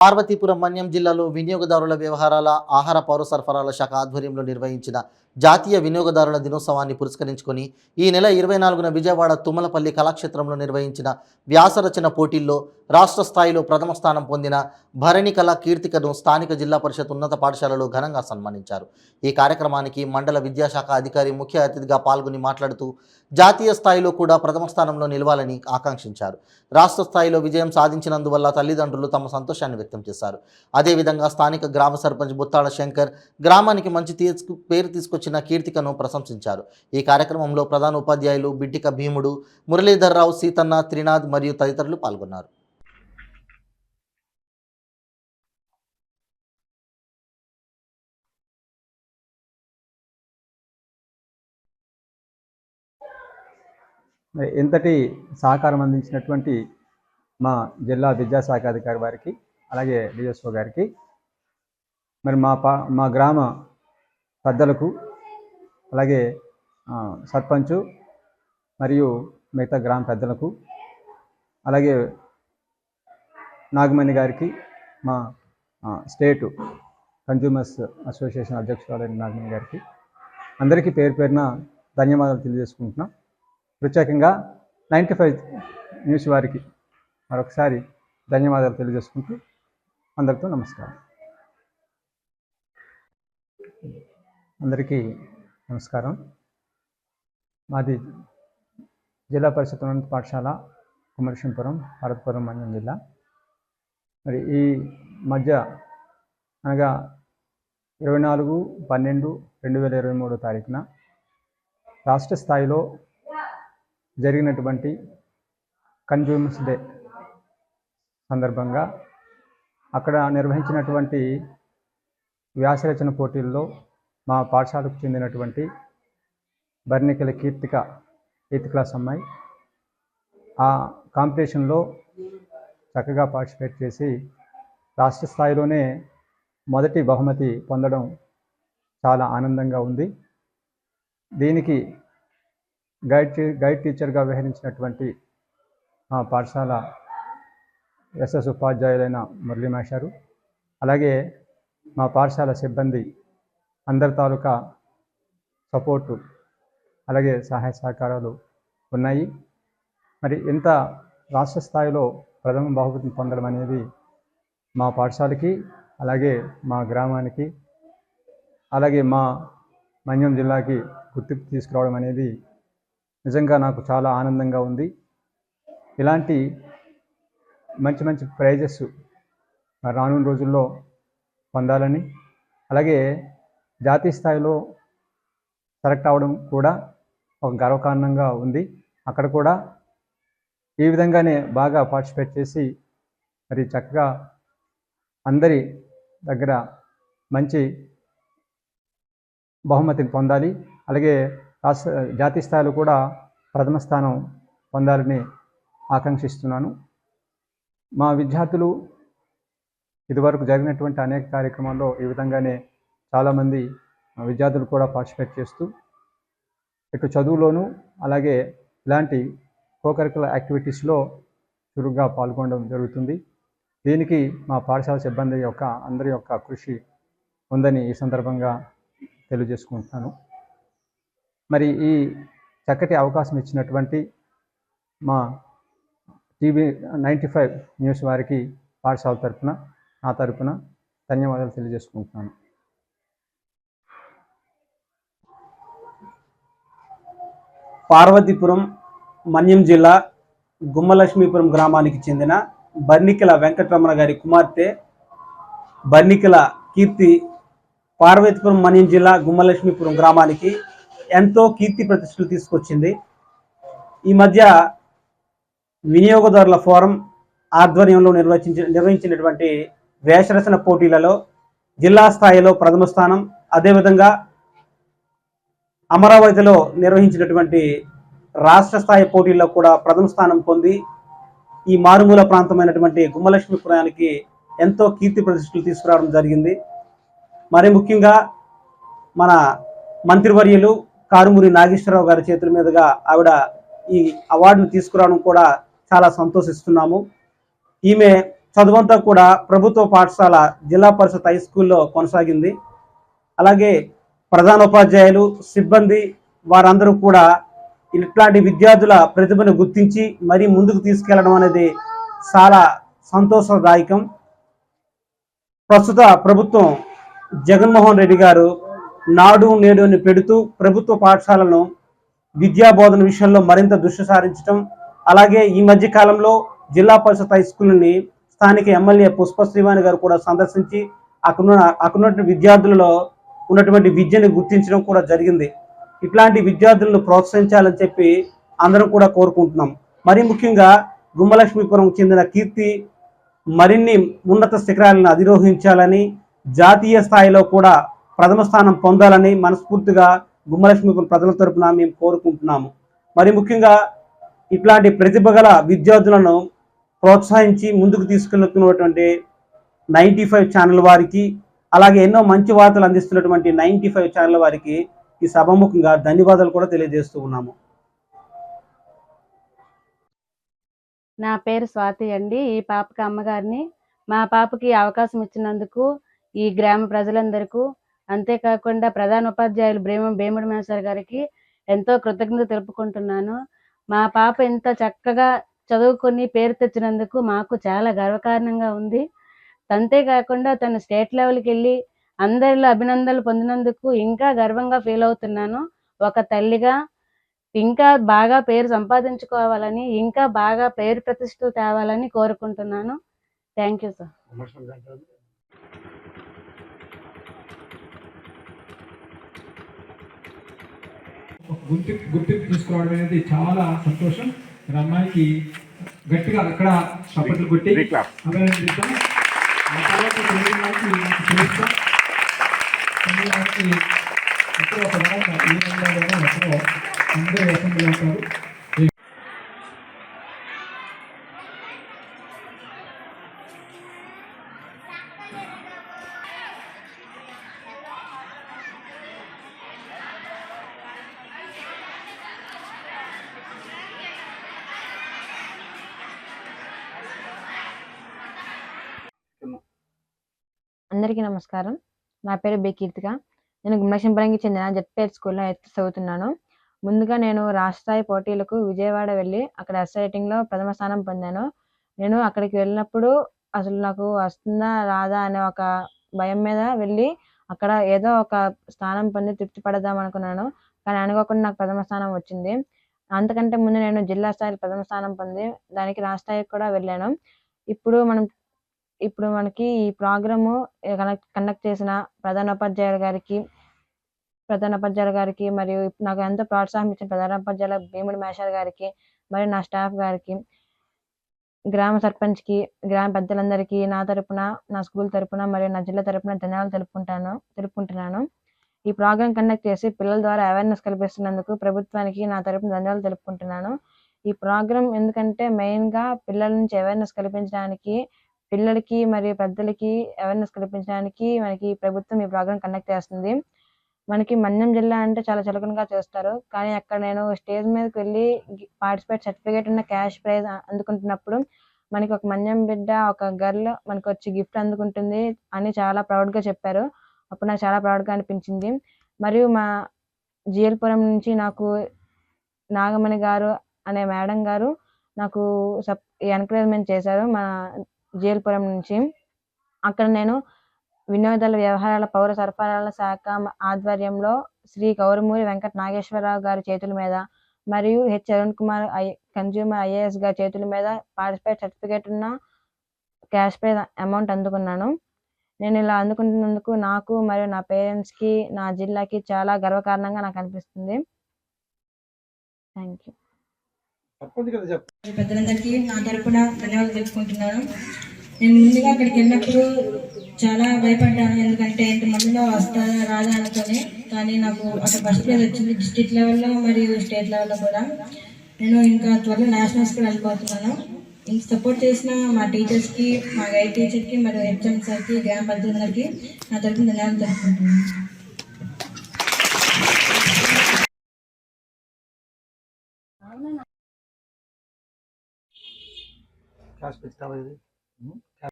పార్వతీపురం మన్యం జిల్లాలో వినియోగదారుల వ్యవహారాల ఆహార పౌర సరఫరాల శాఖ ఆధ్వర్యంలో నిర్వహించిన జాతీయ వినియోగదారుల దినోత్సవాన్ని పురస్కరించుకొని ఈ నెల 24న విజయవాడ తుమ్మలపల్లి కళాక్షేత్రంలో నిర్వహించిన వ్యాసరచన పోటీల్లో రాష్ట్ర స్థాయిలో ప్రథమ స్థానం పొందిన భరణి కళా కీర్తికను స్థానిక జిల్లా పరిషత్ ఉన్నత పాఠశాలలో ఘనంగా సన్మానించారు. ఈ కార్యక్రమానికి మండల విద్యాశాఖ అధికారి ముఖ్య అతిథిగా పాల్గొని మాట్లాడుతూ జాతీయ స్థాయిలో కూడా ప్రథమ స్థానంలో నిలవాలని ఆకాంక్షించారు. రాష్ట్ర స్థాయిలో విజయం సాధించినందువల్ల తల్లిదండ్రులు తమ సంతోషాన్ని వ్యక్తం చేశారు. అదేవిధంగా స్థానిక గ్రామ సర్పంచ్ బుత్తాడ శంకర్ గ్రామానికి మంచి పేరు తీసుకొచ్చిన కీర్తికను ప్రశంసించారు. ఈ కార్యక్రమంలో ప్రధాన ఉపాధ్యాయులు బిడ్డిక భీముడు, మురళీధర్రావు, సీతన్న, త్రినాథ్ మరియు తదితరులు పాల్గొన్నారు. ఇంతటి సహకారం అందించినటువంటి మా జిల్లా విద్యాశాఖ అధికారి వారికి, అలాగే డిఎస్ఓ గారికి, మరి మా గ్రామ పెద్దలకు, అలాగే సర్పంచు మరియు మిగతా గ్రామ పెద్దలకు, అలాగే నాగమణి గారికి, మా స్టేట్ కన్జ్యూమర్స్ అసోసియేషన్ అధ్యక్షురాలైన నాగమణి గారికి అందరికీ పేరు పేరున ధన్యవాదాలు తెలియజేసుకుంటున్నాం. ప్రత్యేకంగా 95 న్యూస్ వారికి మరొకసారి ధన్యవాదాలు తెలియజేసుకుంటూ అందరితో నమస్కారం. అందరికీ నమస్కారం. మాది జిల్లా పరిషత్ ఉన్నత పాఠశాల కుమరసింపురం, పార్వతీపురం మన్యం జిల్లా. మరి ఈ మధ్య అనగా 24/12/2023 తారీఖున రాష్ట్ర స్థాయిలో జరిగినటువంటి కన్జ్యూమర్స్ డే సందర్భంగా అక్కడ నిర్వహించినటువంటి వ్యాసరచన పోటీల్లో మా పాఠశాలకు చెందినటువంటి బర్నికల కీర్తిక 8th క్లాస్ అమ్మాయి ఆ కాంపిటీషన్లో చక్కగా పార్టిసిపేట్ చేసి రాష్ట్ర స్థాయిలోనే మొదటి బహుమతి పొందడం చాలా ఆనందంగా ఉంది. దీనికి గైడ్ టీచర్గా వ్యవహరించినటువంటి మా పాఠశాల ఎస్ఎస్ ఉపాధ్యాయులైన మురళీ మాస్టారు, అలాగే మా పాఠశాల సిబ్బంది అందరి తాలూకా సపోర్టు, అలాగే సహాయ సహకారాలు ఉన్నాయి. మరి ఇంత రాష్ట్ర స్థాయిలో ప్రథమ బహుమతిని పొందడం అనేది మా పాఠశాలకి, అలాగే మా గ్రామానికి, అలాగే మా మన్యం జిల్లాకి గుర్తింపు తీసుకురావడం అనేది నిజంగా నాకు చాలా ఆనందంగా ఉంది. ఇలాంటి మంచి మంచి ప్రైజెస్ రానున్న రోజుల్లో పొందాలని, అలాగే జాతీయ స్థాయిలో సెలెక్ట్ అవ్వడం కూడా ఒక గర్వకారణంగా ఉంది. అక్కడ కూడా ఈ విధంగానే బాగా పార్టిసిపేట్ చేసి మరి చక్కగా అందరి దగ్గర మంచి బహుమతిని పొందాలి, అలాగే జాతీయ స్థాయిలో కూడా ప్రథమ స్థానం పొందాలని ఆకాంక్షిస్తున్నాను. మా విద్యార్థులు ఇదివరకు జరిగినటువంటి అనేక కార్యక్రమాల్లో ఈ విధంగానే చాలామంది విద్యార్థులు కూడా పార్టిసిపేట్ చేస్తూ ఇటు చదువులోనూ, అలాగే ఇలాంటి కోకరికులర్ యాక్టివిటీస్లో చురుగ్గా పాల్గొనడం జరుగుతుంది. దీనికి మా పాఠశాల సిబ్బంది అందరి యొక్క కృషి ఉందని ఈ సందర్భంగా తెలియజేసుకుంటున్నాను. మరి ఈ చక్కటి అవకాశం ఇచ్చినటువంటి మా టీవీ 95 న్యూస్ వారికి పాఠశాల తరఫున, నా తరఫున ధన్యవాదాలు తెలియజేసుకుంటున్నాను. పార్వతీపురం మన్యం జిల్లా గుమ్మలక్ష్మీపురం గ్రామానికి చెందిన బర్నికల వెంకటరమణ గారి కుమార్తె బర్నికల కీర్తి పార్వతీపురం మన్యం జిల్లా గుమ్మలక్ష్మీపురం గ్రామానికి ఎంతో కీర్తి ప్రతిష్టలు తీసుకొచ్చింది. ఈ మధ్య వినియోగదారుల ఫోరం ఆధ్వర్యంలో నిర్వహించినటువంటి వేషరచన పోటీలలో జిల్లా స్థాయిలో ప్రథమ స్థానం, అదేవిధంగా అమరావతిలో నిర్వహించినటువంటి రాష్ట్ర స్థాయి పోటీల్లో కూడా ప్రథమ స్థానం పొంది ఈ మారుమూల ప్రాంతమైనటువంటి గుమ్మలక్ష్మీపురానికి ఎంతో కీర్తి ప్రతిష్టలు తీసుకురావడం జరిగింది. మరి ముఖ్యంగా మన మంత్రివర్యులు కారుమూరి నాగేశ్వరరావు గారి చేతుల మీదుగా ఆవిడ ఈ అవార్డును తీసుకురావడం కూడా చాలా సంతోషిస్తున్నాము. ఈమె చదువంతా కూడా ప్రభుత్వ పాఠశాల జిల్లా పరిషత్ హై స్కూల్లో కొనసాగింది. అలాగే ప్రధానోపాధ్యాయులు, సిబ్బంది వారందరూ కూడా ఇట్లాంటి విద్యార్థుల ప్రతిభను గుర్తించి మరీ ముందుకు తీసుకెళ్లడం అనేది చాలా సంతోషదాయకం. ప్రస్తుత ప్రభుత్వం జగన్మోహన్ రెడ్డి గారు నాడు నేడు అని పెడుతూ ప్రభుత్వ పాఠశాలను విద్యా బోధన విషయంలో మరింత దృష్టి సారించడం, అలాగే ఈ మధ్య కాలంలో జిల్లా పరిషత్ హై స్కూల్ని స్థానిక ఎమ్మెల్యే పుష్ప శ్రీవాణి గారు కూడా సందర్శించి అక్కడ విద్యార్థులలో ఉన్నటువంటి విద్యను గుర్తించడం కూడా జరిగింది. ఇట్లాంటి విద్యార్థులను ప్రోత్సహించాలని చెప్పి అందరం కూడా కోరుకుంటున్నాం. మరీ ముఖ్యంగా గుమ్మలక్ష్మీపురం చెందిన కీర్తి మరిన్ని ఉన్నత శిఖరాలను అధిరోహించాలని, జాతీయ స్థాయిలో కూడా ప్రథమ స్థానం పొందాలని మనస్ఫూర్తిగా గుమ్మలక్ష్మీపురం ప్రజల తరపున మేము కోరుకుంటున్నాము. మరి ముఖ్యంగా ఇట్లాంటి ప్రతిభ గల విద్యార్థులను ప్రోత్సహించి ముందుకు తీసుకెళ్తున్నటువంటి 95 ఛానల్ వారికి, అలాగే ఎన్నో మంచి వార్తలు అందిస్తున్నటువంటి 95 ఛానల్ వారికి ఈ సభాముఖంగా ధన్యవాదాలు కూడా తెలియజేస్తూ ఉన్నాము. నా పేరు స్వాతి అండి. ఈ పాపకి అమ్మగారిని. మా పాపకి అవకాశం ఇచ్చినందుకు ఈ గ్రామ ప్రజలందరికీ, అంతేకాకుండా ప్రధాన ఉపాధ్యాయులు భీముడి మేస్టర్ గారికి ఎంతో కృతజ్ఞత తెలుపుకుంటున్నాను. మా పాప ఎంత చక్కగా చదువుకొని పేరు తెచ్చినందుకు మాకు చాలా గర్వకారణంగా ఉంది. అంతేకాకుండా తను స్టేట్ లెవెల్కి వెళ్ళి అందరిలో అభినందనలు పొందినందుకు ఇంకా గర్వంగా ఫీల్ అవుతున్నాను. ఒక తల్లిగా ఇంకా బాగా పేరు సంపాదించుకోవాలని, ఇంకా బాగా పేరు ప్రతిష్టలు తేవాలని కోరుకుంటున్నాను. Thank you sir. గుర్తింపు తీసుకురావడం అనేది చాలా సంతోషం. అమ్మాయికి గట్టిగా అక్కడ చప్పట్లు కొట్టి అభినందిస్తాం. ఆ తర్వాత ఎక్కడో ఒక ఈ రంగంలోనూ ఎక్కడో అందరూ అసెంబ్లీ ఉంటారు. అందరికీ నమస్కారం. నా పేరు బి కీర్తిక. నేను గుమ్మలక్ష్మీపురంకి చెందిన జెడ్పీహెచ్ స్కూల్లో చదువుతున్నాను. ముందుగా నేను రాష్ట్ర స్థాయి పోటీలకు విజయవాడ వెళ్ళి అక్కడ ఎస్ఐ రైటింగ్లో ప్రథమ స్థానం పొందాను. నేను అక్కడికి వెళ్ళినప్పుడు అసలు నాకు వస్తుందా రాదా అనే ఒక భయం మీద వెళ్ళి అక్కడ ఏదో ఒక స్థానం పొంది తృప్తి పడదాం అనుకున్నాను. కానీ అనుకోకుండా నాకు ప్రథమ స్థానం వచ్చింది. అంతకంటే ముందు నేను జిల్లా స్థాయిలో ప్రథమ స్థానం పొంది దానికి రాష్ట్ర స్థాయికి కూడా వెళ్ళాను. ఇప్పుడు మనకి ఈ ప్రోగ్రాము కండక్ట్ చేసిన ప్రధానోపాధ్యాయులు గారికి మరియు నాకు ఎంతో ప్రోత్సాహం ఇచ్చిన ప్రధానోపాధ్యాయుల భీముడి మేషర్ గారికి మరియు నా స్టాఫ్ గారికి, గ్రామ సర్పంచ్కి, గ్రామ పెద్దలందరికీ నా తరపున, నా స్కూల్ తరపున మరియు నా జిల్లా తరపున ధన్యవాదాలు తెలుపుకుంటున్నాను. ఈ ప్రోగ్రాం కండక్ట్ చేసి పిల్లల ద్వారా అవేర్నెస్ కల్పిస్తున్నందుకు ప్రభుత్వానికి నా తరపున ధన్యవాదాలు తెలుపుకుంటున్నాను. ఈ ప్రోగ్రాం ఎందుకంటే మెయిన్గా పిల్లల నుంచి అవేర్నెస్ కల్పించడానికి, పిల్లలకి మరియు పెద్దలకి అవేర్నెస్ కల్పించడానికి మనకి ప్రభుత్వం ఈ ప్రోగ్రాం కండక్ట్ చేస్తుంది. మనకి మన్యం జిల్లా అంటే చాలా చులకనగా చేస్తారు. కానీ అక్కడ నేను స్టేజ్ మీదకి వెళ్ళి పార్టిసిపేట్ సర్టిఫికేట్ ఉన్న క్యాష్ ప్రైజ్ అందుకుంటున్నప్పుడు మనకి ఒక మన్యం బిడ్డ, ఒక గర్ల్ మనకు వచ్చి గిఫ్ట్ అందుకుంటుంది అని చాలా ప్రౌడ్గా చెప్పారు. అప్పుడు నాకు చాలా ప్రౌడ్గా అనిపించింది. మరియు మా జిఎల్పురం నుంచి నాకు నాగమణి గారు అనే మేడం గారు నాకు ఎంకరేజ్మెంట్ చేశారు మా జిఎల్పురం నుంచి. అక్కడ నేను వినోదాల వ్యవహారాల పౌర సరఫరాల శాఖ ఆధ్వర్యంలో శ్రీ కౌరమూరి వెంకట నాగేశ్వరరావు గారి చేతుల మీద మరియు H Arun Kumar consumer IAS గారి చేతుల మీద పార్టిసిపేట్ సర్టిఫికేట్ ఉన్న క్యాష్ ప్రైజ్ అమౌంట్ అందుకున్నాను. నేను ఇలా అందుకుంటున్నందుకు నాకు మరియు నా పేరెంట్స్కి, నా జిల్లాకి చాలా గర్వకారణంగా నాకు అనిపిస్తుంది. Thank you. పెద్దలందరికీ నా తరపున ధన్యవాదాలు తెలుపుకుంటున్నాను. నేను ముందుగా అక్కడికి వెళ్ళినప్పుడు చాలా భయపడ్డాను. ఎందుకంటే ఇంతమందిలో వస్తారా రాదా అనుకొని. కానీ నాకు అక్కడ ఫస్ట్ ప్రైజ్ వచ్చింది డిస్ట్రిక్ట్ లెవెల్లో మరియు స్టేట్ లెవెల్లో కూడా. నేను ఇంకా త్వరలో నేషనల్స్కి వెళ్ళిపోతున్నాను. ఇంక సపోర్ట్ చేసిన మా టీచర్స్కి, మా గైడ్ టీచర్కి మరియు హెచ్ఎం సార్కి, గ్రామ పెద్దలందరికీ నా తరపున ధన్యవాదాలు తెలుపుకుంటున్నాను.